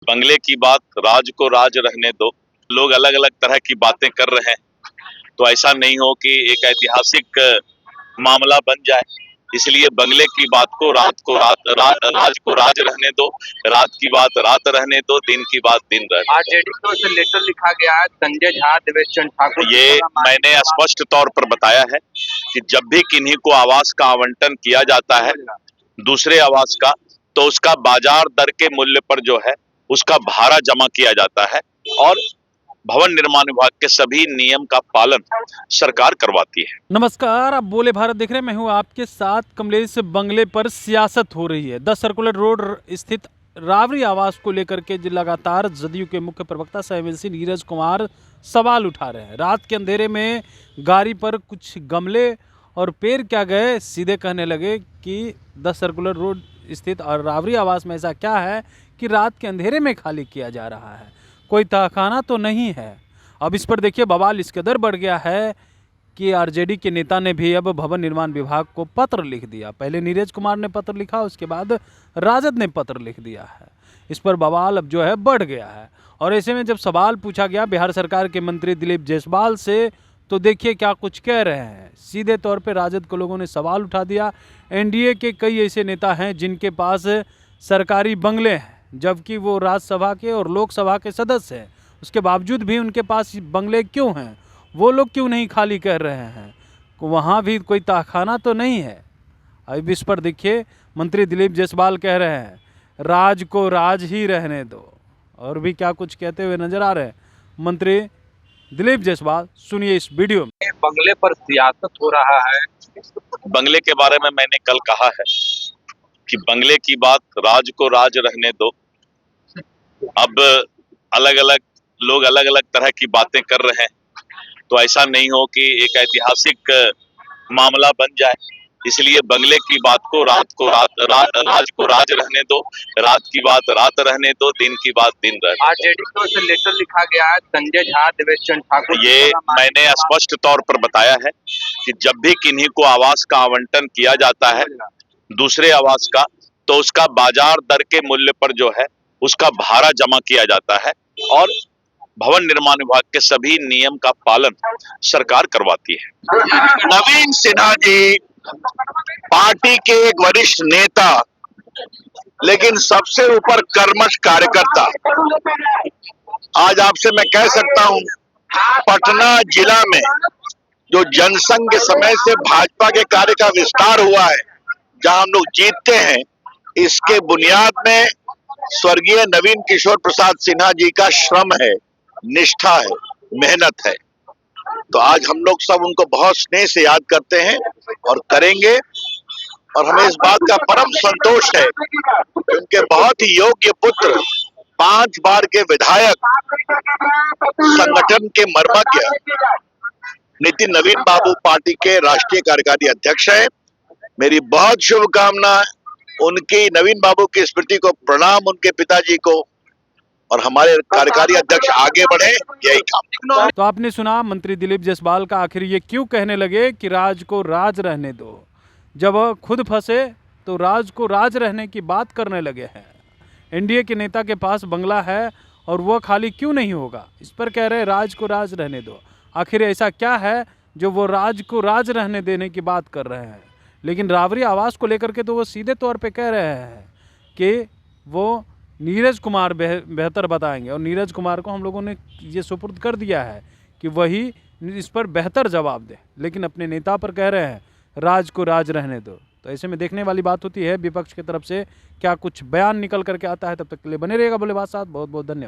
बंगले की बात, राज को राज रहने दो। लोग अलग अलग तरह की बातें कर रहे हैं, तो ऐसा नहीं हो कि एक ऐतिहासिक मामला बन जाए। इसलिए बंगले की बात को रात को राज को राज रहने दो, रात की बात रात रहने दो, दिन की बात दिन रहने दो। आरजेडी की ओर से लेटर लिखा गया है, संजय झा, देवेश चंद्र ठाकुर। ये मैंने स्पष्ट तौर पर बताया है कि जब भी किन्हीं को आवास का आवंटन किया जाता है दूसरे आवास का, तो उसका बाजार दर के मूल्य पर जो है उसका भाड़ा जमा किया जाता है और भवन निर्माण विभाग के सभी नियम का पालन सरकार करवाती है। नमस्कार, आप बोले भारत देख रहे हैं। मैं हूं आपके साथ। कमलेश बंगले पर सियासत हो रही है। 10 सर्कुलर रोड स्थित रावरी आवास को लेकर के लगातार जदयू के मुख्य प्रवक्ता सह एमएलसी नीरज कुमार सवाल उठा रहे हैं। रात के अंधेरे में गाड़ी पर कुछ गमले और पेड़ क्या गए, सीधे कहने लगे कि 10 सर्कुलर रोड स्थित और रावरी आवास में ऐसा क्या है कि रात के अंधेरे में खाली किया जा रहा है, कोई तहखाना तो नहीं है। अब इस पर देखिए बवाल इस कदर बढ़ गया है कि आरजेडी के नेता ने भी अब भवन निर्माण विभाग को पत्र लिख दिया। पहले नीरज कुमार ने पत्र लिखा, उसके बाद राजद ने पत्र लिख दिया है। इस पर बवाल अब जो है बढ़ गया है। और ऐसे में जब सवाल पूछा गया बिहार सरकार के मंत्री दिलीप जायसवाल से, तो देखिए क्या कुछ कह रहे हैं। सीधे तौर पे राजद को लोगों ने सवाल उठा दिया। एनडीए के कई ऐसे नेता हैं जिनके पास सरकारी बंगले हैं, जबकि वो राज्यसभा के और लोकसभा के सदस्य हैं। उसके बावजूद भी उनके पास बंगले क्यों हैं, वो लोग क्यों नहीं खाली कर रहे हैं? वहाँ भी कोई तहखाना तो नहीं है। अब इस पर देखिए मंत्री दिलीप जायसवाल कह रहे हैं राज को राज ही रहने दो, और भी क्या कुछ कहते हुए नजर आ रहे हैं मंत्री दिलीप जायसवाल। सुनिए इस वीडियो में। बंगले पर सियासत हो रहा है। बंगले के बारे में मैंने कल कहा है कि बंगले की बात राज को राज रहने दो। अब अलग अलग लोग अलग अलग तरह की बातें कर रहे हैं, तो ऐसा नहीं हो कि एक ऐतिहासिक मामला बन जाए। इसलिए बंगले की बात को राज को राज रहने दो, रात की बात रात रहने दो, दिन की बात दिन रहने दो। आरजेडी की ओर से लेटर लिखा गया है, संजय झा, देवेश चंद्र ठाकुर। ये मैंने स्पष्ट तौर पर बताया है कि जब भी किन्हीं को आवास का आवंटन किया जाता है दूसरे आवास का, तो उसका बाजार दर के मूल्य पर जो है उसका भाड़ा जमा किया जाता है और भवन निर्माण विभाग के सभी नियम का पालन सरकार करवाती है। नवीन सिन्हा जी पार्टी के एक वरिष्ठ नेता, लेकिन सबसे ऊपर कर्मठ कार्यकर्ता। आज आपसे मैं कह सकता हूं, पटना जिला में जो जनसंघ के समय से भाजपा के कार्य का विस्तार हुआ है, जहां हम लोग जीतते हैं, इसके बुनियाद में स्वर्गीय नवीन किशोर प्रसाद सिन्हा जी का श्रम है, निष्ठा है, मेहनत है। तो आज हम लोग सब उनको बहुत स्नेह से याद करते हैं और करेंगे। और हमें इस बात का परम संतोष है कि उनके बहुत ही योग्य पुत्र, 5 बार के विधायक, संगठन के मर्मज्ञ नितिन नवीन बाबू पार्टी के राष्ट्रीय कार्यकारी अध्यक्ष हैं। मेरी बहुत शुभकामना उनकी, नवीन बाबू की स्मृति को प्रणाम, उनके पिताजी को, और हमारे कार्यकारी अध्यक्ष आगे बढ़े, यही काम। तो आपने सुना मंत्री दिलीप जायसवाल का। आखिर ये क्यों कहने लगे कि राज को राज रहने दो, जब खुद फंसे तो राज को राज रहने की बात करने लगे हैं। एनडीए के नेता के पास बंगला है और वह खाली क्यों नहीं होगा, इस पर कह रहे राज को राज रहने दो। आखिर ऐसा क्या है जो वो राज को राज रहने देने की बात कर रहे हैं? लेकिन रावरी आवास को लेकर के तो वो सीधे तौर पे कह रहे हैं कि वो नीरज कुमार बेहतर बताएंगे, और नीरज कुमार को हम लोगों ने ये सुपुर्द कर दिया है कि वही इस पर बेहतर जवाब दे। लेकिन अपने नेता पर कह रहे हैं राज को राज रहने दो। तो ऐसे में देखने वाली बात होती है विपक्ष की तरफ से क्या कुछ बयान निकल करके आता है। तब तक के लिए बने रहिएगा बोले बात साथ। बहुत बहुत धन्यवाद।